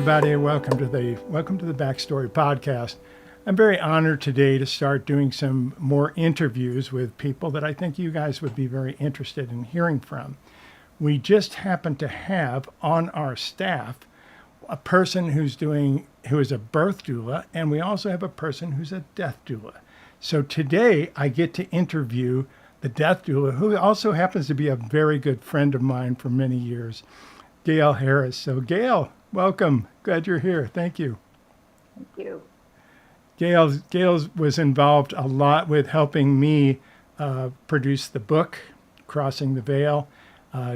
everybody. Welcome to the BackStory podcast. I'm very honored today to start doing some more interviews with people that I think you guys would be very interested in hearing from. We just happen to have on our staff a person who is a birth doula, and we also have a person who's a death doula. So today I get to interview the death doula, who also happens to be a very good friend of mine for many years, Gail Harris. So Gail, welcome. Glad you're here. Thank you. Thank you. Gail was involved a lot with helping me produce the book, Crossing the Veil.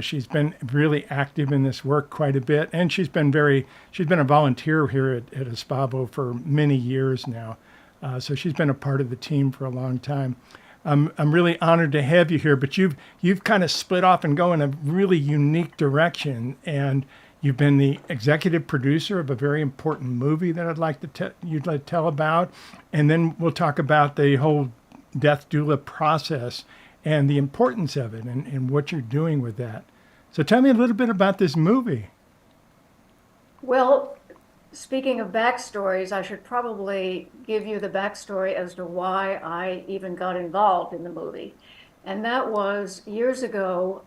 She's been really active in this work quite a bit, and she's been a volunteer here at Espavo for many years now. So she's been a part of the team for a long time. I'm really honored to have you here, but you've kind of split off and go in a really unique direction, and you've been the executive producer of a very important movie that I'd like to you'd like to tell about, and then we'll talk about the whole death doula process and the importance of it and what you're doing with that. So tell me a little bit about this movie. Well, speaking of backstories, I should probably give you the backstory as to why I even got involved in the movie. And that was years ago,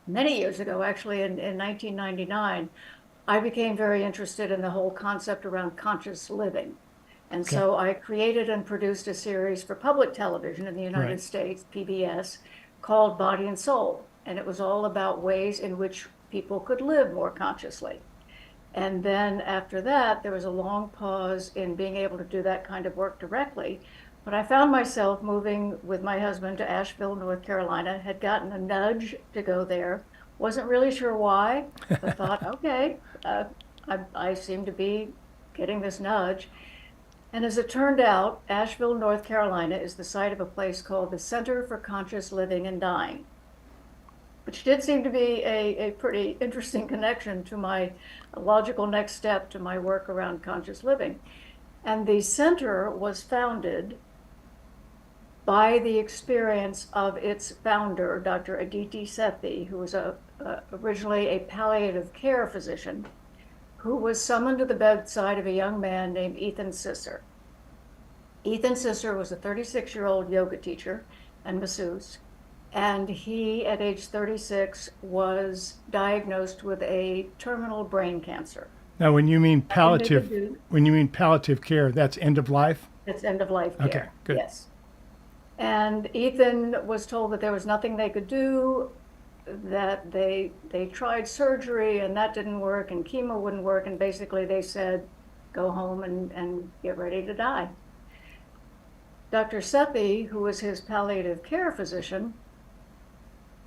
many years ago, actually, in 1999, I became very interested in the whole concept around conscious living. And so I created and produced a series for public television in the United States, PBS, called Body and Soul. And it was all about ways in which people could live more consciously. And then after that, there was a long pause in being able to do that kind of work directly. But I found myself moving with my husband to Asheville, North Carolina, had gotten a nudge to go there. Wasn't really sure why, but thought, okay, I seem to be getting this nudge. And as it turned out, Asheville, North Carolina is the site of a place called the Center for Conscious Living and Dying, which did seem to be a pretty interesting connection to my logical next step to my work around conscious living. And the center was founded by the experience of its founder, Dr. Aditi Sethi, who was originally a palliative care physician, who was summoned to the bedside of a young man named Ethan Sisser. Ethan Sisser was a 36-year-old yoga teacher and masseuse, and he, at age 36, was diagnosed with a terminal brain cancer. Now, when you mean palliative care, that's end of life? It's end of life care. Okay, good. Yes. And Ethan was told that there was nothing they could do, that they tried surgery and that didn't work, and chemo wouldn't work, and basically they said, go home and get ready to die. Dr. Sethi, who was his palliative care physician,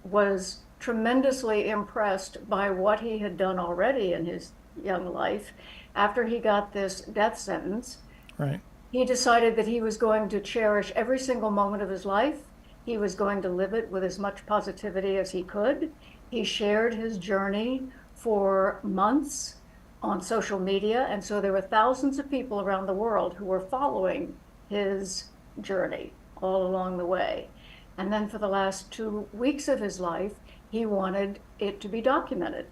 was tremendously impressed by what he had done already in his young life. After he got this death sentence, he decided that he was going to cherish every single moment of his life. He was going to live it with as much positivity as he could. He shared his journey for months on social media, and so there were thousands of people around the world who were following his journey all along the way. And then for the last 2 weeks of his life, he wanted it to be documented.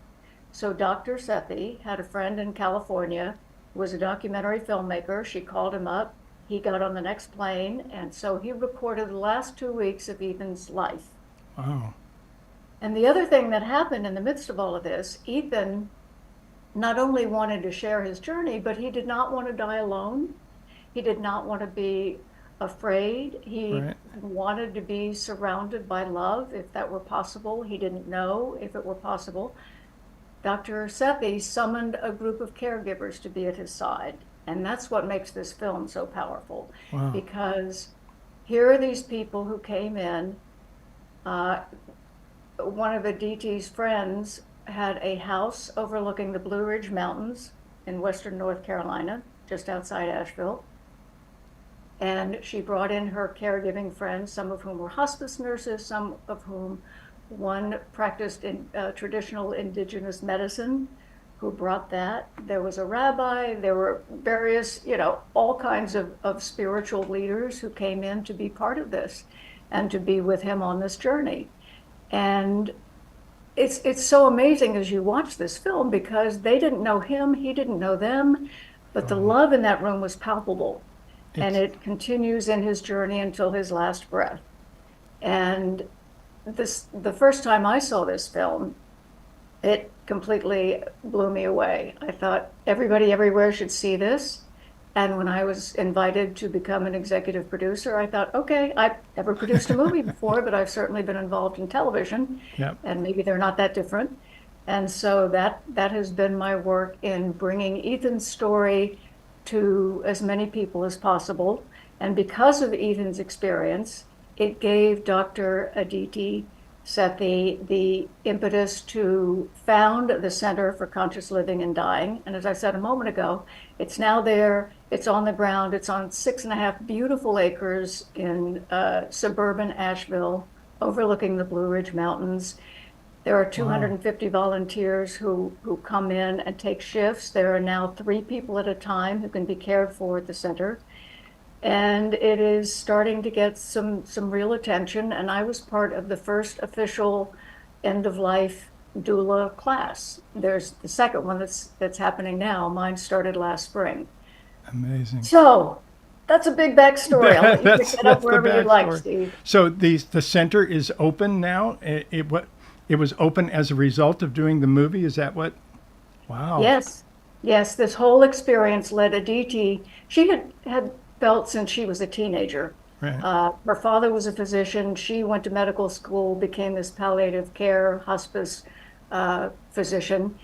So Dr. Sethi had a friend in California who was a documentary filmmaker. She called him up. He got on the next plane, and so he recorded the last 2 weeks of Ethan's life. Wow. And the other thing that happened in the midst of all of this, Ethan not only wanted to share his journey, but he did not want to die alone. He did not want to be afraid. He wanted to be surrounded by love, if that were possible. He didn't know if it were possible. Dr. Sethi summoned a group of caregivers to be at his side. And that's what makes this film so powerful. Wow. Because here are these people who came in. One of Aditi's friends had a house overlooking the Blue Ridge Mountains in western North Carolina, just outside Asheville. And she brought in her caregiving friends, some of whom were hospice nurses, some of whom one practiced in traditional indigenous medicine, who brought that. There was a rabbi, there were various, all kinds of spiritual leaders who came in to be part of this and to be with him on this journey. And it's so amazing as you watch this film because they didn't know him, he didn't know them, but the Oh, love in that room was palpable, and it's it continues in his journey until his last breath. And the first time I saw this film, it completely blew me away. I thought everybody everywhere should see this. And when I was invited to become an executive producer, I thought, okay, I've never produced a movie before, but I've certainly been involved in television, yep. and maybe they're not that different. And so that has been my work in bringing Ethan's story to as many people as possible. And because of Ethan's experience, it gave Dr. Aditi Sethi the impetus to found the Center for Conscious Living and Dying. And as I said a moment ago, it's now there, it's on the ground, it's on 6.5 beautiful acres in suburban Asheville, overlooking the Blue Ridge Mountains. There are Wow. 250 volunteers who come in and take shifts. There are now 3 people at a time who can be cared for at the center. And it is starting to get some real attention. And I was part of the first official end of life doula class. There's the second one that's happening now. Mine started last spring. Amazing. So that's a big backstory. I'll let you pick that up That's the wherever you like, backstory. Steve. So the center is open now. It was open as a result of doing the movie. Is that what? Wow. Yes, yes, this whole experience led Aditi. She had felt since she was a teenager. Right. Her father was a physician. She went to medical school, became this palliative care hospice physician.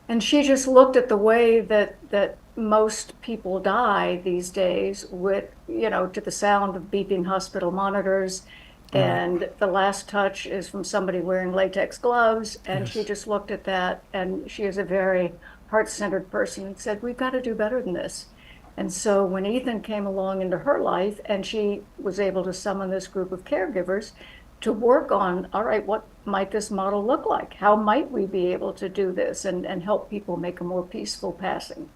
And she just looked at the way that most people die these days with, to the sound of beeping hospital monitors. Right. And the last touch is from somebody wearing latex gloves. And she Yes. just looked at that. And she is a very heart-centered person and said, we've got to do better than this. And so when Ethan came along into her life and she was able to summon this group of caregivers to work on, all right, what might this model look like? How might we be able to do this and help people make a more peaceful passing?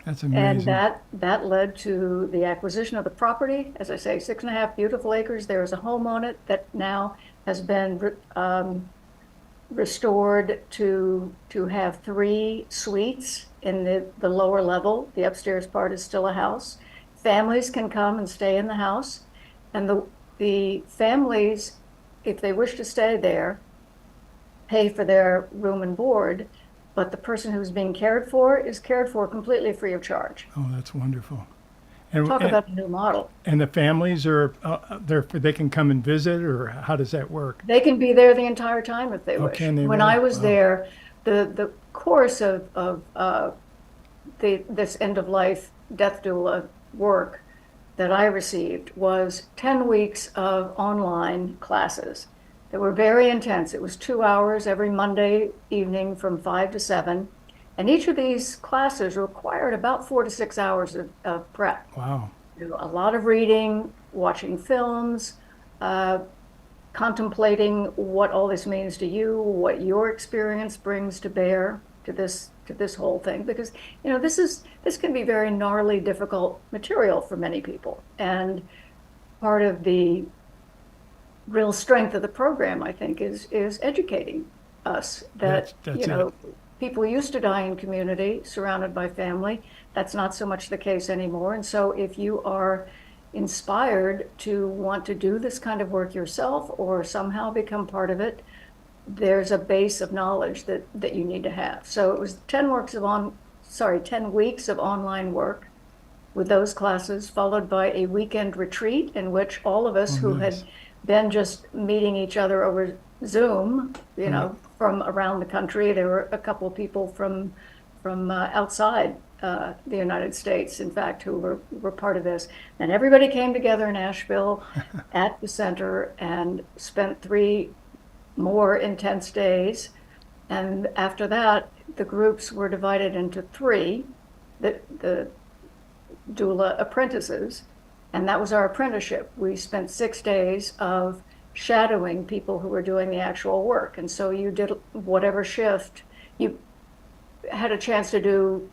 That's And amazing. that led to the acquisition of the property. As I say, 6.5 beautiful acres. There is a home on it that now has been restored to have 3 suites in the lower level. The upstairs part is still a house. Families can come and stay in the house, and the families, if they wish to stay there, pay for their room and board, but the person who's being cared for is cared for completely free of charge. Oh, that's wonderful. And Talk and, about a new model. and the families are there. They can come and visit, or how does that work? They can be there the entire time if they Oh, wish. can they When really? I was Wow. there, the course of this end of life death doula work that I received was 10 weeks of online classes that were very intense. It was 2 hours every Monday evening from 5 to 7. And each of these classes required about 4 to 6 hours of prep. Wow. A lot of reading, watching films, uh, contemplating what all this means to you, what your experience brings to bear to this whole thing, because this can be very gnarly, difficult material for many people. And part of the real strength of the program, I think, is educating us that That's it. people used to die in community, surrounded by family. That's not so much the case anymore. And so if you are inspired to want to do this kind of work yourself or somehow become part of it, there's a base of knowledge that you need to have. So it was 10 weeks of online work with those classes, followed by a weekend retreat in which all of us Oh, who nice. had been just meeting each other over Zoom, from around the country. There were a couple of people from outside the United States, in fact, who were part of this. And everybody came together in Asheville at the center and spent 3 more intense days. And after that, the groups were divided into 3, the doula apprentices, and that was our apprenticeship. We spent 6 days of shadowing people who were doing the actual work. And so you did whatever shift. You had a chance to do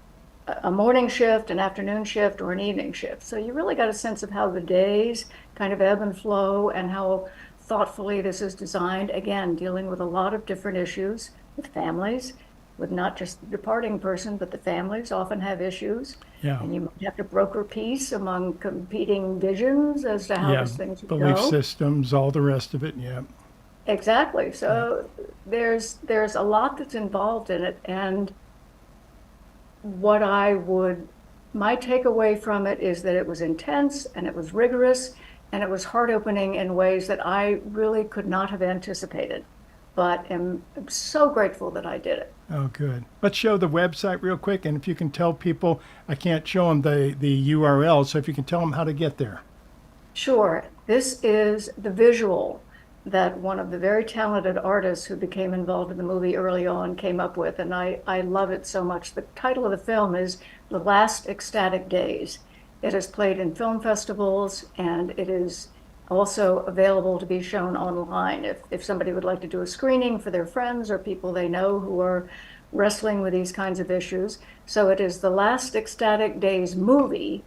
a morning shift, an afternoon shift, or an evening shift. So you really got a sense of how the days kind of ebb and flow and how thoughtfully this is designed, again, dealing with a lot of different issues with families, with not just the departing person, but the families often have issues. Yeah. And you might have to broker peace among competing visions as to how Yeah. this thing should Belief go. systems, all the rest of it. Yeah. Exactly. Yeah. So there's a lot that's involved in it. And what my takeaway from it is that it was intense and it was rigorous and it was heart opening in ways that I really could not have anticipated. But am so grateful that I did it. Oh, good. Let's show the website real quick. And if you can tell people, I can't show them the URL. So if you can tell them how to get there. Sure. This is the visual that one of the very talented artists who became involved in the movie early on came up with, and I love it so much. The title of the film is The Last Ecstatic Days. It is played in film festivals, and it is also available to be shown online. If somebody would like to do a screening for their friends or people they know who are wrestling with these kinds of issues. So it is The Last Ecstatic Days Movie.com.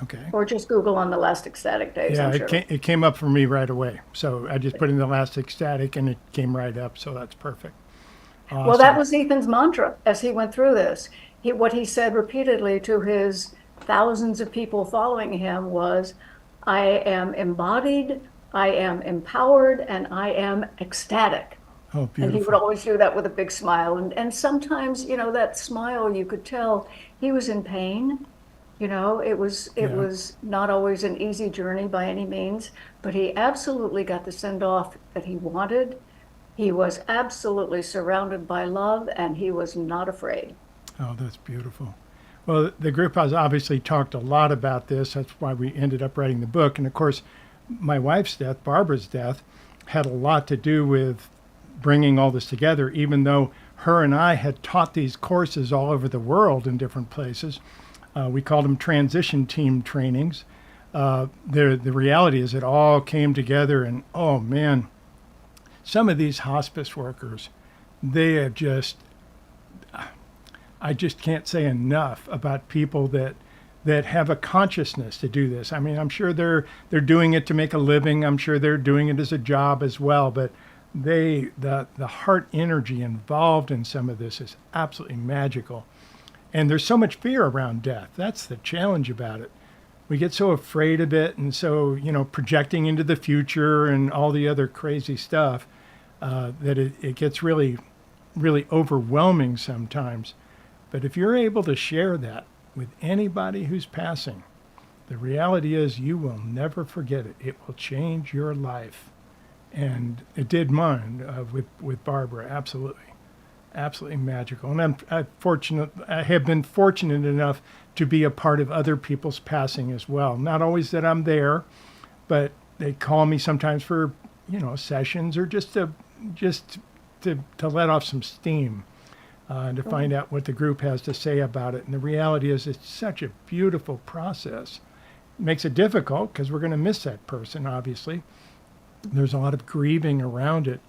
Okay. Or just Google on The Last Ecstatic Days, Yeah, I'm sure. it came up for me right away. So I just put in the last ecstatic and it came right up. So that's perfect. Well, that Awesome. was Ethan's mantra as he went through this. What he said repeatedly to his thousands of people following him was, I am embodied, I am empowered, and I am ecstatic. Oh, And he would beautiful. always do that with a big smile. And sometimes, that smile, you could tell he was in pain. It Yeah. was not always an easy journey by any means, but he absolutely got the send off that he wanted. He was absolutely surrounded by love, and he was not afraid. Oh, that's beautiful. Well, the group has obviously talked a lot about this. That's why we ended up writing the book. And of course, my wife's death, Barbara's death, had a lot to do with bringing all this together, even though her and I had taught these courses all over the world in different places. We called them transition team trainings. The reality is it all came together, and oh man, some of these hospice workers, they have I just can't say enough about people that have a consciousness to do this. I mean, I'm sure they're doing it to make a living. I'm sure they're doing it as a job as well, but the heart energy involved in some of this is absolutely magical. And there's so much fear around death. That's the challenge about it. We get so afraid of it, and so projecting into the future and all the other crazy stuff that it gets really, really overwhelming sometimes. But if you're able to share that with anybody who's passing, the reality is you will never forget it. It will change your life, and it did mine with Barbara. Absolutely. Absolutely magical. And I have been fortunate enough to be a part of other people's passing as well. Not always that I'm there, but they call me sometimes for, sessions or just to let off some steam, and to find out what the group has to say about it. And the reality is it's such a beautiful process. It makes it difficult because we're going to miss that person, obviously. There's a lot of grieving around it.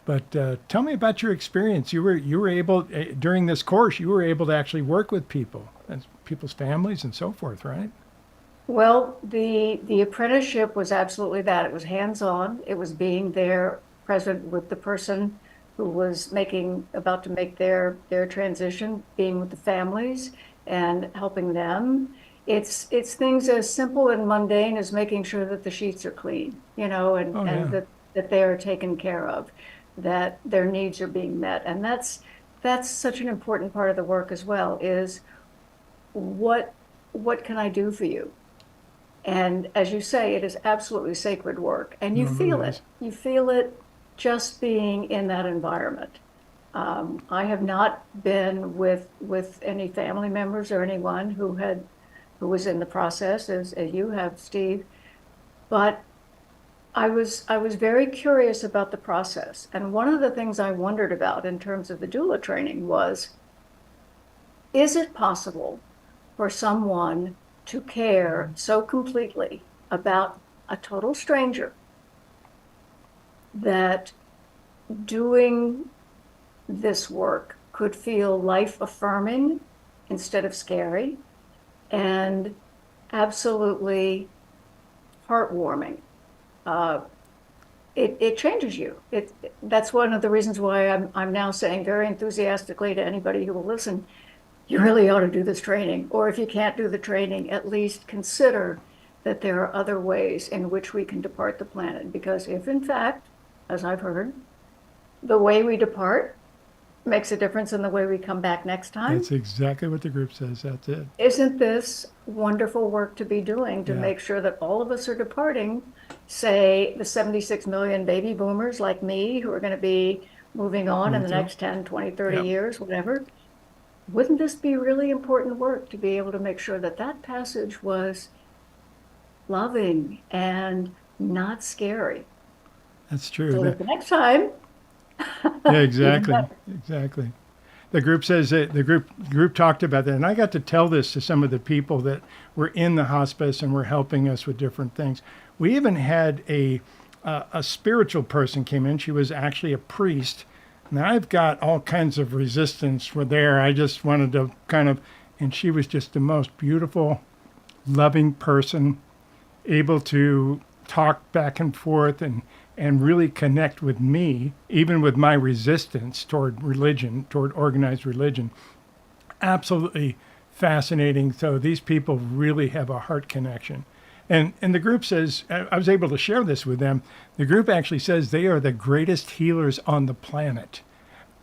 But tell me about your experience. You were able during this course. You were able to actually work with people and people's families and so forth, right? Well, the apprenticeship was absolutely that. It was hands-on. It was being there, present with the person who was about to make their transition, being with the families and helping them. It's things as simple and mundane as making sure that the sheets are clean, and Oh yeah. that they are taken care of, that their needs are being met. And that's such an important part of the work as well, is what can I do for you? And as you say, it is absolutely sacred work, and you No, it feel really it. is. You feel it just being in that environment. I have not been with any family members or anyone who was in the process as you have, Steve, but I was very curious about the process. And one of the things I wondered about in terms of the doula training was, is it possible for someone to care so completely about a total stranger that doing this work could feel life affirming instead of scary, and absolutely heartwarming? it changes you. That's one of the reasons why I'm now saying very enthusiastically to anybody who will listen, you really ought to do this training. Or if you can't do the training, at least consider that there are other ways in which we can depart the planet. Because if in fact, as I've heard, the way we depart makes a difference in the way we come back next time, That's exactly what the group says. That's it. isn't this wonderful work to be doing to Yeah. make sure that all of us are departing, say the 76 million baby boomers like me who are going to be moving on in the too. next 10, 20, 30 Yep. years, whatever. Wouldn't this be really important work to be able to make sure that that passage was loving and not scary? That's true. So that the next time, Yeah, even exactly. better. Exactly. The group says that the group talked about that, and I got to tell this to some of the people that were in the hospice and were helping us with different things. We even had a spiritual person came in. She was actually a priest. Now I've got all kinds of resistance for there. I just wanted to kind of, and she was just the most beautiful, loving person, able to talk back and forth and really connect with me, even with my resistance toward religion, toward organized religion. Absolutely fascinating. So these people really have a heart connection. And the group says, I was able to share this with them. The group actually says they are the greatest healers on the planet.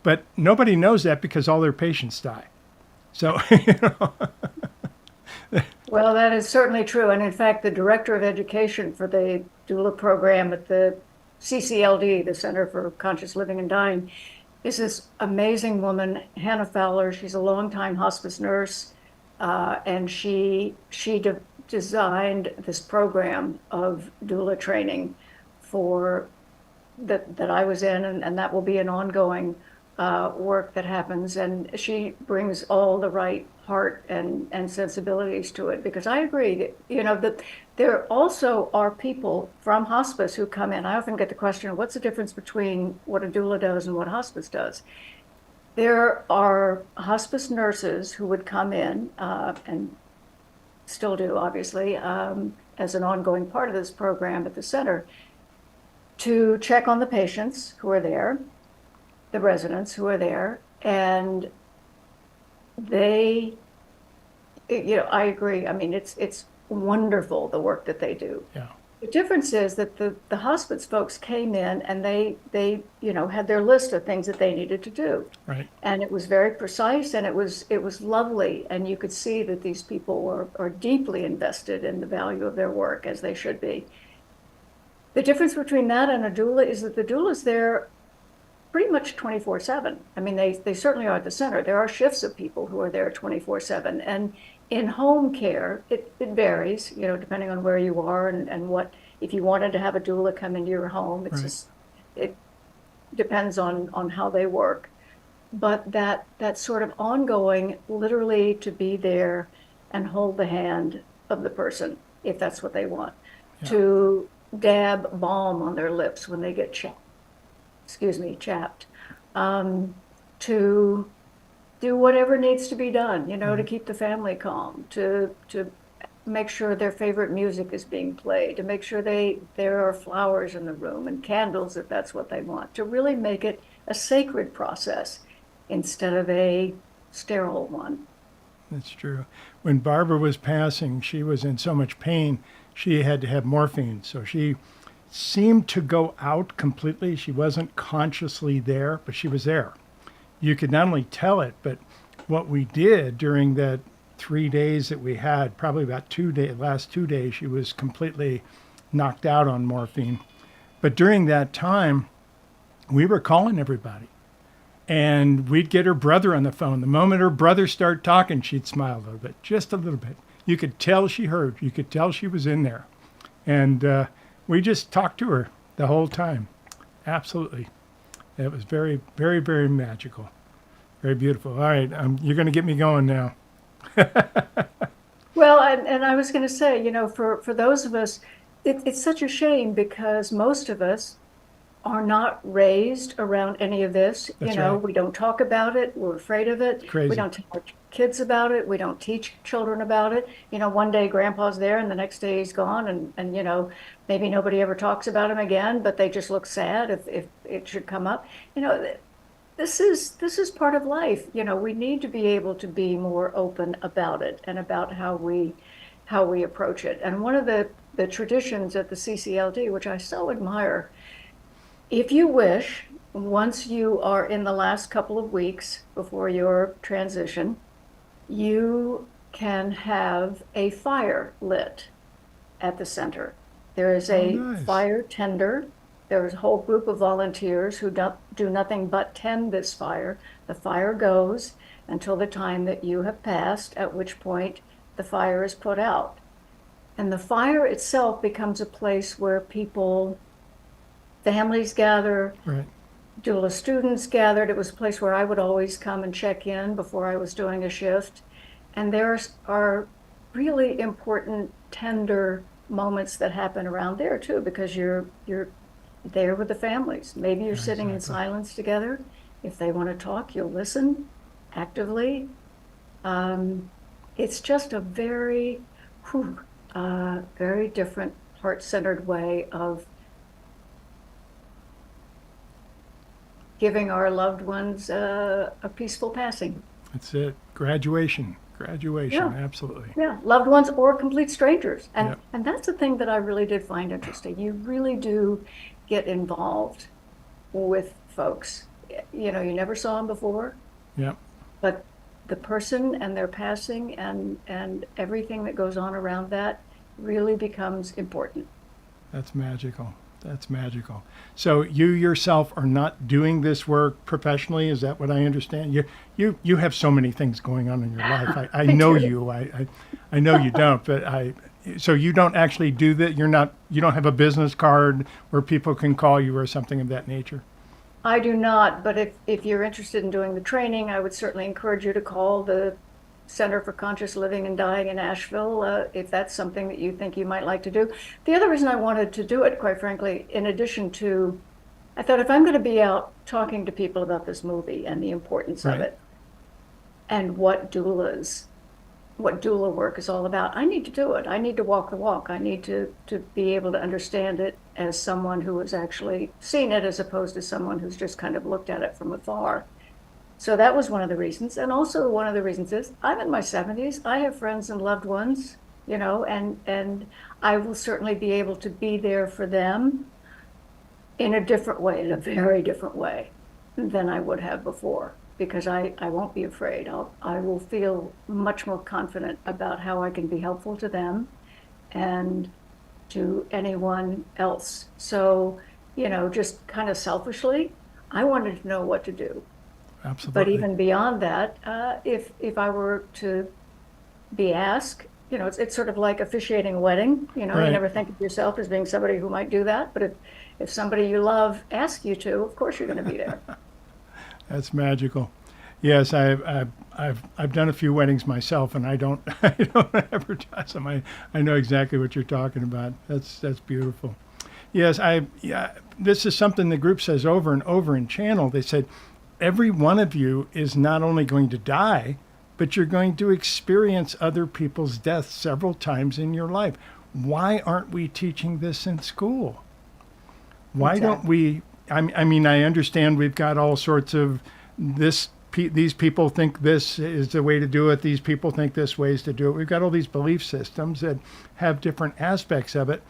But nobody knows that because all their patients die. So, Well, that is certainly true. And in fact, the director of education for the doula program at the CCLD, the Center for Conscious Living and Dying, is this amazing woman, Hannah Fowler. She's a longtime hospice nurse, and she designed this program of doula training for that I was in, and that will be an ongoing work that happens. And she brings all the right heart and sensibilities to it, because I agree that, that there also are people from hospice who come in. I often get the question, what's the difference between what a doula does and what hospice does? There are hospice nurses who would come in, and still do, obviously, as an ongoing part of this program at the center, to check on the patients who are there, the residents who are there, and they, I agree. I mean, it's wonderful, the work that they do. yeah, The difference is that the hospice folks came in and they had their list of things that they needed to do. right. And it was very precise, and it was lovely. And you could see that these people are deeply invested in the value of their work, as they should be. The difference between that and a doula is that the doula's there pretty much 24/7. I mean, they certainly are at the center. There are shifts of people who are there 24/7. And in home care, it varies, depending on where you are and what, if you wanted to have a doula come into your home, it's Right. just, it depends on how they work. But that sort of ongoing, literally to be there and hold the hand of the person, if that's what they want, Yeah. to dab balm on their lips when they get chapped, to do whatever needs to be done, to keep the family calm, to make sure their favorite music is being played, to make sure there are flowers in the room and candles if that's what they want, to really make it a sacred process instead of a sterile one. That's true. When Barbara was passing, she was in so much pain, she had to have morphine. So she seemed to go out completely. She wasn't consciously there, but she was there. You could not only tell it, but what we did during that 3 days that we had, probably about last 2 days, she was completely knocked out on morphine. But during that time, we were calling everybody. And we'd get her brother on the phone. The moment her brother started talking, she'd smile a little bit, just a little bit. You could tell she heard. You could tell she was in there. And we just talked to her the whole time. Absolutely. It was very, very, very magical. Very beautiful. All right, you're going to get me going now. Well, and I was going to say, for those of us, it's such a shame because most of us are not raised around any of this. That's right. We don't talk about it. We're afraid of it. Crazy. We don't tell kids about it. We don't teach children about it. One day grandpa's there and the next day he's gone, and maybe nobody ever talks about him again, but they just look sad if it should come up. This is part of life. We need to be able to be more open about it and about how we approach it. And one of the traditions at the CCLD, which I so admire, if you wish, once you are in the last couple of weeks before your transition, you can have a fire lit at the center. There is a nice. fire tender. There's a whole group of volunteers who do nothing but tend this fire. The fire goes until the time that you have passed, at which point the fire is put out. And the fire itself becomes a place where families gather, Right. doula students gathered. It was a place where I would always come and check in before I was doing a shift. And there are really important, tender moments that happen around there too, because you're there with the families. Maybe you're sitting in silence together. If they want to talk, you'll listen actively. It's just a very different, heart-centered way of giving our loved ones a peaceful passing. That's it. Graduation, Yeah. absolutely. Yeah, loved ones or complete strangers. And Yep. and that's the thing that I really did find interesting. You really do get involved with folks. You never saw them before, Yep. but the person and their passing and everything that goes on around that really becomes important. That's magical. That's magical. So you yourself are not doing this work professionally, is that what I understand? You have so many things going on in your life. I know do. you. I know you don't, but so you don't actually do that. You don't have a business card where people can call you or something of that nature. I do not, but if you're interested in doing the training, I would certainly encourage you to call the Center for Conscious Living and Dying in Asheville, if that's something that you think you might like to do. The other reason I wanted to do it, quite frankly, in addition to, I thought if I'm going to be out talking to people about this movie and the importance of Right. it and what doula work is all about, I need to do it. I need to walk the walk. I need to be able to understand it as someone who has actually seen it, as opposed to someone who's just kind of looked at it from afar. So that was one of the reasons. And also one of the reasons is I'm in my 70s. I have friends and loved ones, and I will certainly be able to be there for them in a different way, in a very different way than I would have before, because I won't be afraid. I will feel much more confident about how I can be helpful to them and to anyone else. So, just kind of selfishly, I wanted to know what to do. Absolutely. But even beyond that, if I were to be asked, it's sort of like officiating a wedding. You Right. never think of yourself as being somebody who might do that. But if somebody you love asks you to, of course you're going to be there. That's magical. Yes, I've done a few weddings myself, and I don't advertise them. I know exactly what you're talking about. That's beautiful. Yes, this is something the group says over and over in channel. They said every one of you is not only going to die, but you're going to experience other people's deaths several times in your life. Why aren't we teaching this in school? Why don't we? I mean, I understand we've got all sorts of this. These people think this is the way to do it. These people think this way is to do it. We've got all these belief systems that have different aspects of it.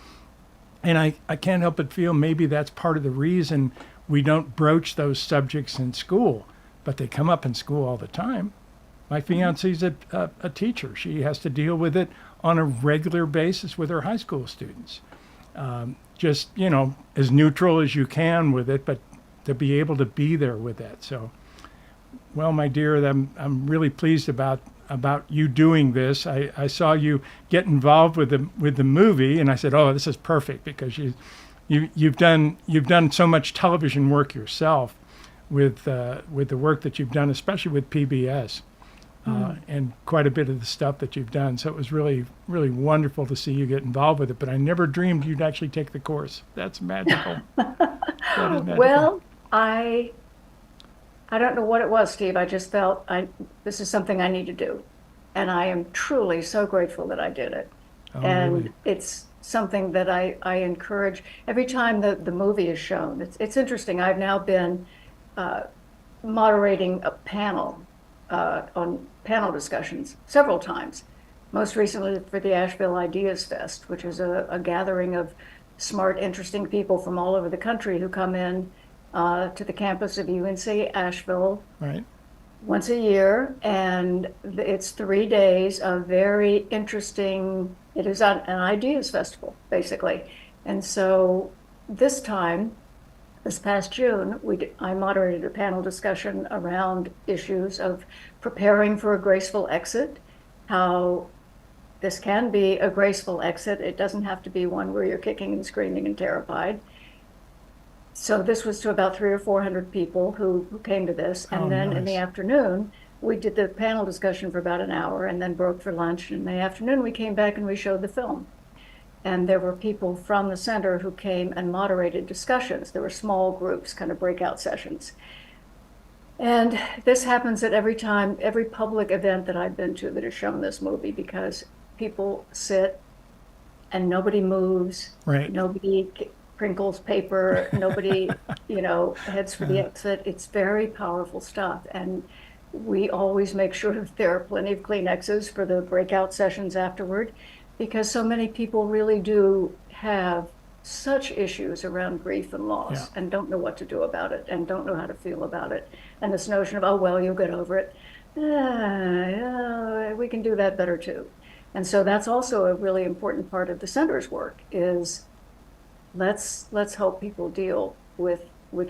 And I can't help but feel maybe that's part of the reason we don't broach those subjects in school, but they come up in school all the time. My fiance's a teacher. She has to deal with it on a regular basis with her high school students. Just, as neutral as you can with it, but to be able to be there with that. So, well, my dear, I'm really pleased about you doing this. I saw you get involved with the movie, and I said, oh, this is perfect, because you've done so much television work yourself with the work that you've done, especially with PBS, and quite a bit of the stuff that you've done. So it was really, really wonderful to see you get involved with it. But I never dreamed you'd actually take the course. That's magical. That is magical. Well, I I don't know what it was, Steve. I just felt this is something I need to do. And I am truly so grateful that I did it. Oh, And really? it's something that I encourage every time the movie is shown. It's interesting. I've now been moderating a panel on panel discussions several times, most recently for the Asheville Ideas Fest, which is a gathering of smart, interesting people from all over the country who come in to the campus of UNC Asheville Right. once a year, and it's 3 days of very interesting. It is an ideas festival, basically. And so this time, this past June, I moderated a panel discussion around issues of preparing for a graceful exit, how this can be a graceful exit. It doesn't have to be one where you're kicking and screaming and terrified. So this was to about 300 or 400 people who came to this. And Oh, then in the nice. afternoon, we did the panel discussion for about an hour and then broke for lunch. And in the afternoon, we came back and we showed the film. And there were people from the center who came and moderated discussions. There were small groups, kind of breakout sessions. And this happens at every public event that I've been to that has shown this movie, because people sit and nobody moves. Right. Nobody crinkles paper, nobody, heads for the exit. It's very powerful stuff. And we always make sure that there are plenty of Kleenexes for the breakout sessions afterward, because so many people really do have such issues around grief and loss and don't know what to do about it and don't know how to feel about it. And this notion of, oh, well, you'll get over it. We can do that better too. And so that's also a really important part of the center's work is let's help people deal with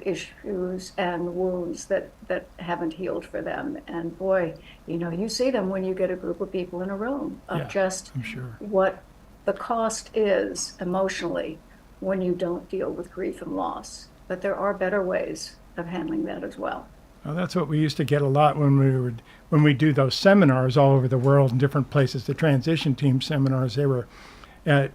issues and wounds that haven't healed for them. And boy, you see them when you get a group of people in a room of just I'm sure. what the cost is emotionally when you don't deal with grief and loss. But there are better ways of handling that as well. Well, that's what we used to get a lot when we do those seminars all over the world in different places, the transition team seminars. They were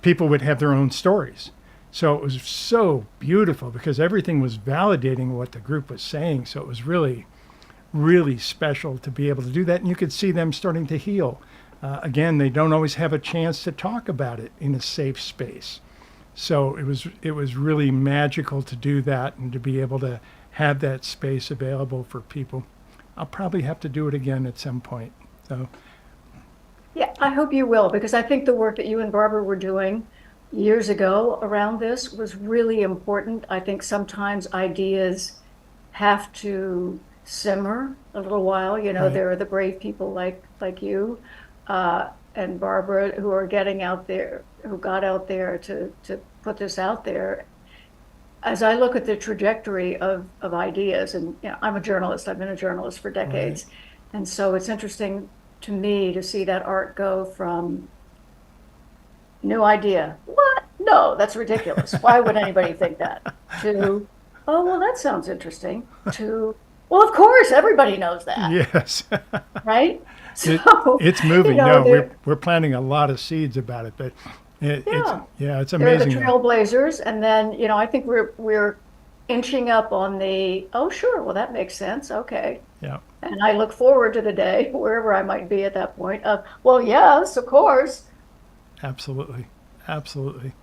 people would have their own stories. So it was so beautiful because everything was validating what the group was saying. So it was really, really special to be able to do that. And you could see them starting to heal. Again, they don't always have a chance to talk about it in a safe space. So it was really magical to do that and to be able to have that space available for people. I'll probably have to do it again at some point. So Yeah, I hope you will, because I think the work that you and Barbara were doing years ago around this was really important. I think sometimes ideas have to simmer a little while. Right. There are the brave people like you and Barbara who are getting out there, who got out there to put this out there. As I look at the trajectory of ideas, and I'm a journalist, I've been a journalist for decades. Right. And so it's interesting to me to see that art go from new idea, what? No, that's ridiculous. Why would anybody think that? To, oh, well, that sounds interesting. To, well, of course, everybody knows that, Yes. right? It, So, it's moving. there, No, we're planting a lot of seeds about it, but yeah, it's there are the amazing. trailblazers, and then, I think we're inching up on the, oh, sure, well, that makes sense. Okay. Yeah, And I look forward to the day, wherever I might be at that point, of, well, yes, of course. absolutely, absolutely.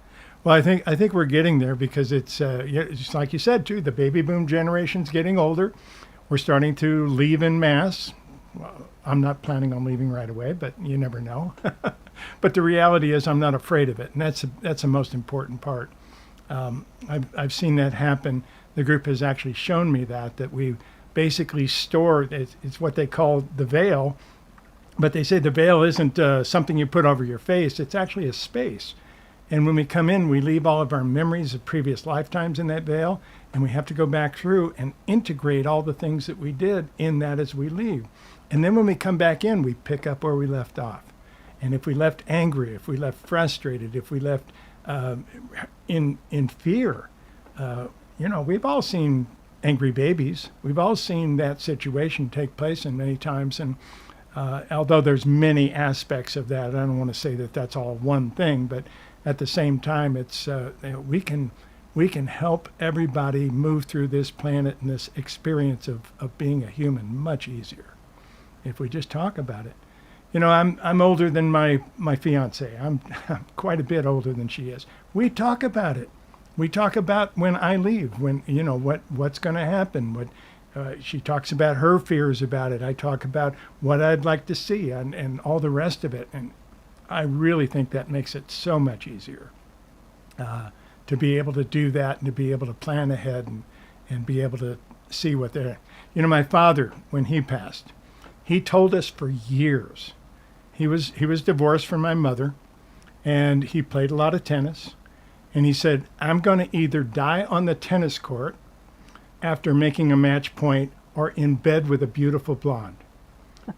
Well, I think we're getting there because it's just like you said too. The baby boom generation's getting older. We're starting to leave en masse. Well, I'm not planning on leaving right away, but you never know. But the reality is, I'm not afraid of it, and that's the most important part. I've seen that happen. The group has actually shown me that we basically store. It's what they call the veil, but they say the veil isn't something you put over your face. It's actually a space. And when we come in, we leave all of our memories of previous lifetimes in that veil, and we have to go back through and integrate all the things that we did in that as we leave. And then when we come back in, we pick up where we left off. And if we left angry, if we left frustrated, if we left in fear, we've all seen angry babies. We've all seen that situation take place and many times. And although there's many aspects of that, I don't want to say that that's all one thing, but at the same time, it's we can we can help everybody move through this planet and this experience of being a human much easier if we just talk about it. You know, I'm older than my fiance. I'm quite a bit older than she is. We talk about it. We talk about when I leave, when, you know, what's going to happen. She talks about her fears about it. I talk about what I'd like to see and all the rest of it. And I really think that makes it so much easier to be able to do that and to be able to plan ahead and be able to see what they're. You know, my father, when he passed, he told us for years. He was divorced from my mother, and he played a lot of tennis. And he said, I'm going to either die on the tennis court after making a match point or in bed with a beautiful blonde.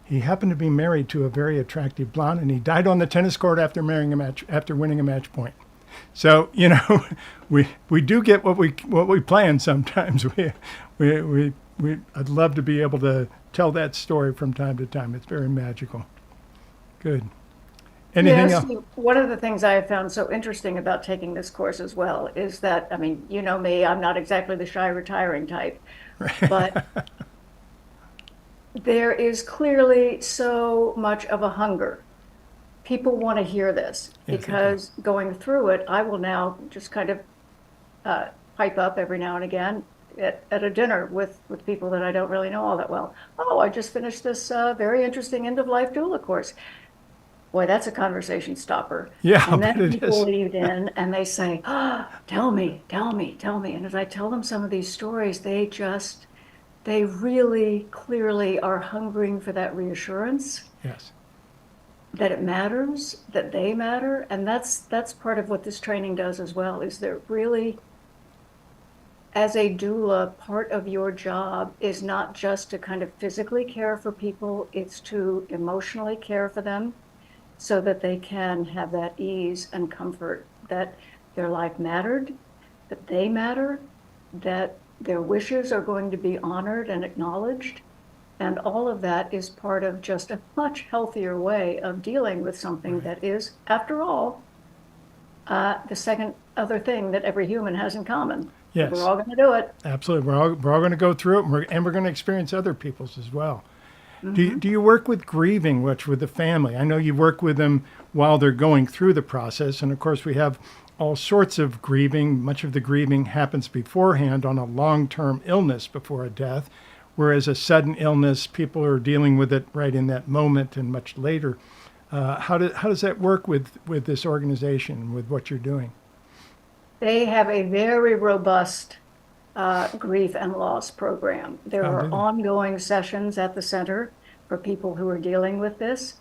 He happened to be married to a very attractive blonde, and he died on the tennis court after winning a match point. So, you know, we do get what we plan sometimes. I'd love to be able to tell that story from time to time. It's very magical. Good. Anything else? One of the things I have found so interesting about taking this course as well is that, I mean, you know me, I'm not exactly the shy retiring type, but there is clearly so much of a hunger. People want to hear this because going through it, I will now just kind of pipe up every now and again at a dinner with people that I don't really know all that well. Oh, I just finished this very interesting end-of-life doula course. Boy, that's a conversation stopper. Yeah, and then people lead in and they say, oh, tell me. And as I tell them some of these stories, they really clearly are hungering for that reassurance. Yes. That it matters, that they matter. And that's part of what this training does as well, is that really, as a doula, part of your job is not just to kind of physically care for people, it's to emotionally care for them, so that they can have that ease and comfort that their life mattered, that they matter, that their wishes are going to be honored and acknowledged. And all of that is part of just a much healthier way of dealing with something that is, after all, the second other thing that every human has in common. Yes. We're all going to do it. Absolutely. We're all going to go through it, and we're going to experience other people's as well. Mm-hmm. Do you work with grieving much with the family? I know you work with them while they're going through the process. And of course, we have all sorts of grieving. Much of the grieving happens beforehand on a long-term illness before a death, whereas a sudden illness, people are dealing with it right in that moment and much later. How does that work with this organization, with what you're doing? They have a very robust grief and loss program. There are ongoing sessions at the center for people who are dealing with this.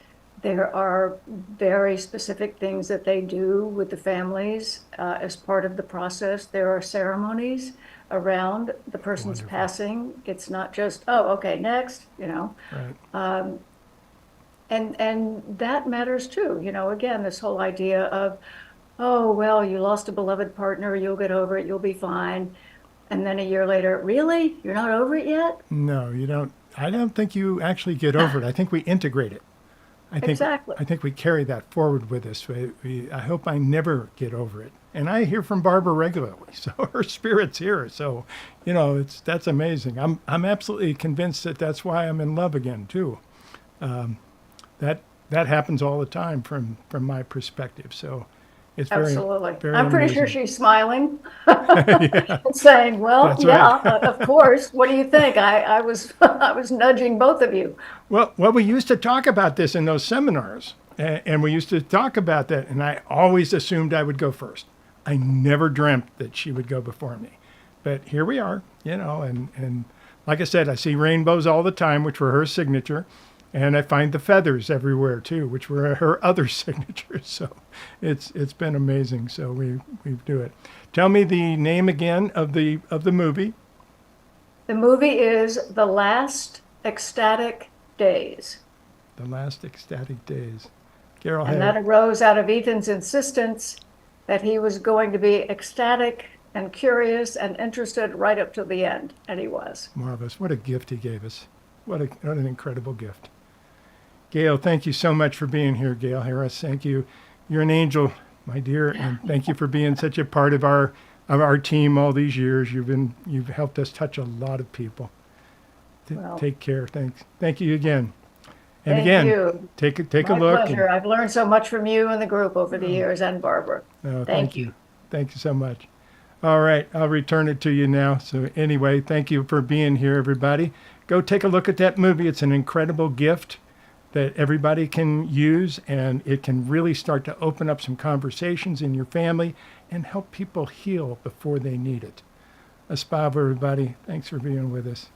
There are very specific things that they do with the families as part of the process. There are ceremonies around the person's passing. It's not just, oh, okay, next, you know. Right. And that matters too. You know, again, this whole idea of, oh, well, you lost a beloved partner, you'll get over it, you'll be fine. And then a year later, really? You're not over it yet? No, you don't. I don't think you actually get over it. I think we integrate it. Exactly. I think we carry that forward with us. I hope I never get over it. And I hear from Barbara regularly, so her spirit's here. So, you know, that's amazing. I'm absolutely convinced that that's why I'm in love again too. That happens all the time from my perspective. So. It's absolutely. Very I'm pretty amazing. sure she's smiling and saying, well, that's yeah, right. Of course. What do you think? I was nudging both of you. Well, we used to talk about this in those seminars, and we used to talk about that, and I always assumed I would go first. I never dreamt that she would go before me. But here we are, you know, and like I said, I see rainbows all the time, which were her signature. And I find the feathers everywhere too, which were her other signatures. So it's been amazing. So we do it. Tell me the name again of the movie. The movie is The Last Ecstatic Days. The Last Ecstatic Days. Gail Harris. And that arose out of Ethan's insistence that he was going to be ecstatic and curious and interested right up to the end, and he was. Marvelous. What a gift he gave us. What an incredible gift. Gail, thank you so much for being here, Gail Harris. Thank you. You're an angel, my dear, and thank you for being such a part of our of our team all these years. You've helped us touch a lot of people. Well, Take care. Thank you again. And thank again, you. take a My look. pleasure. I've learned so much from you and the group over the years, and Barbara. Thank you. Thank you so much. All right, I'll return it to you now. So anyway, thank you for being here, everybody. Go take a look at that movie. It's an incredible gift that everybody can use, and it can really start to open up some conversations in your family and help people heal before they need it. Aspavo, everybody. Thanks for being with us.